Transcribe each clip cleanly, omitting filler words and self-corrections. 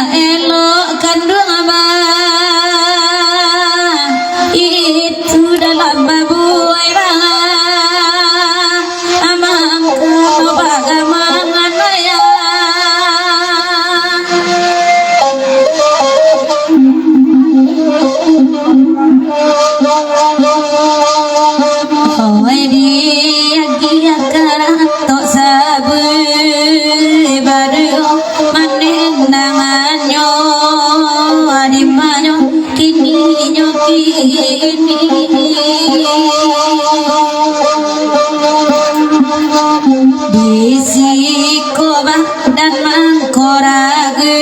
elok kandung abah itu dalam babuai amang kau bagaimana ya hoy dia dia karang tok sabar baru manen nanganyo adimanyo kini bisiko dan mangkorage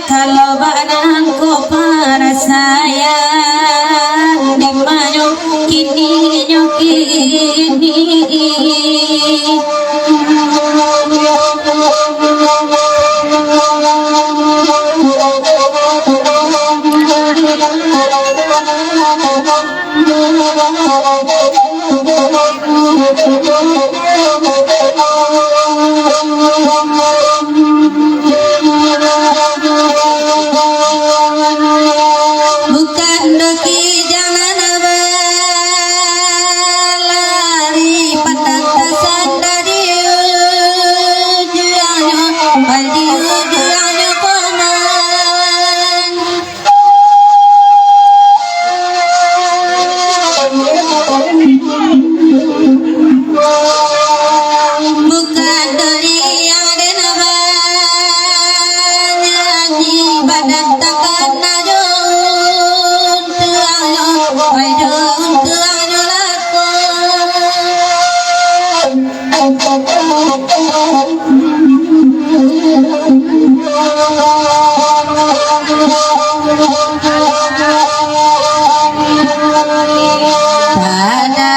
kalau barangko para saya dimanyo kini bukan doki jangan lari patatasan dari ujuannya pada ujuannya koman bukan dari yang ada nyanyi badan takkan najun tuanyo baidun tuanyo pada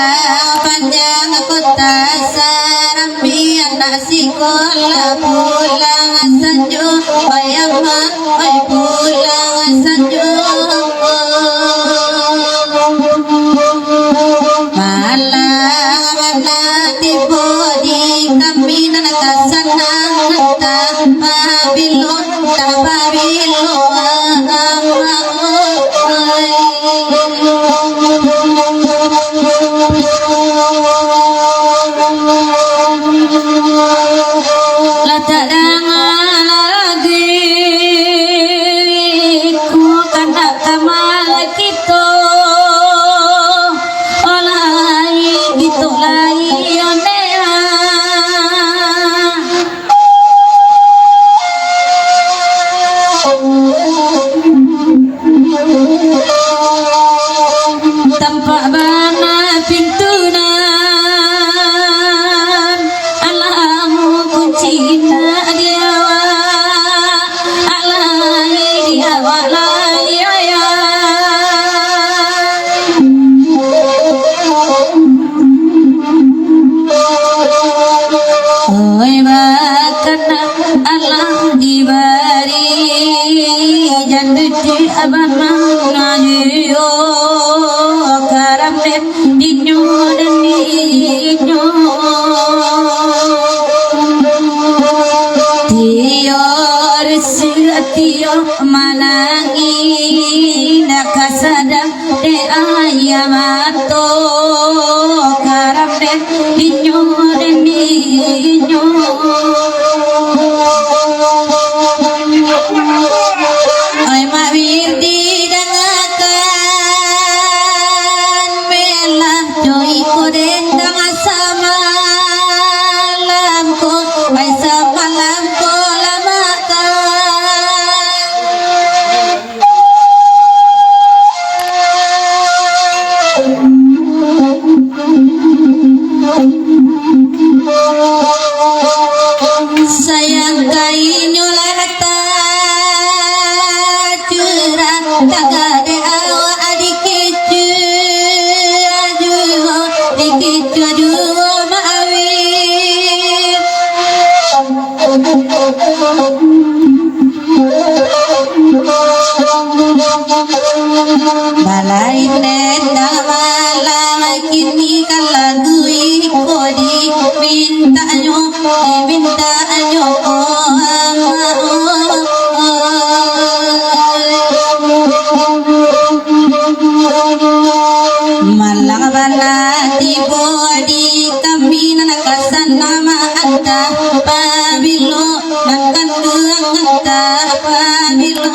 panjang kota Sarambi anak sekolah pulang sanjo bayaman oi pulang sanjo malam nanti bodi kami nakasanang tapabilon tampak bana pintunan alamu kunci dia alai dia walai ya oi bakana alam dibari janduti abana ngayo karamne dinyo dan dinyo tiyor setiyo manangi nakasada de ayamato karamne dinyo dan dinyo ay mawirdi dangakan melah joy ko den dangasama lamko ay sama lamko lamakan sayang kainyo lahata curang tagade awa adikecu aduh dikecu aduh maawir balai nenda malam kini kaladui kodi minta nyo pabilo makan duang pabilo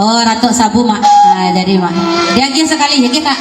Oh, Ratu Sabu mak. Nah, jadi mak. Dia sekali ya, Kak.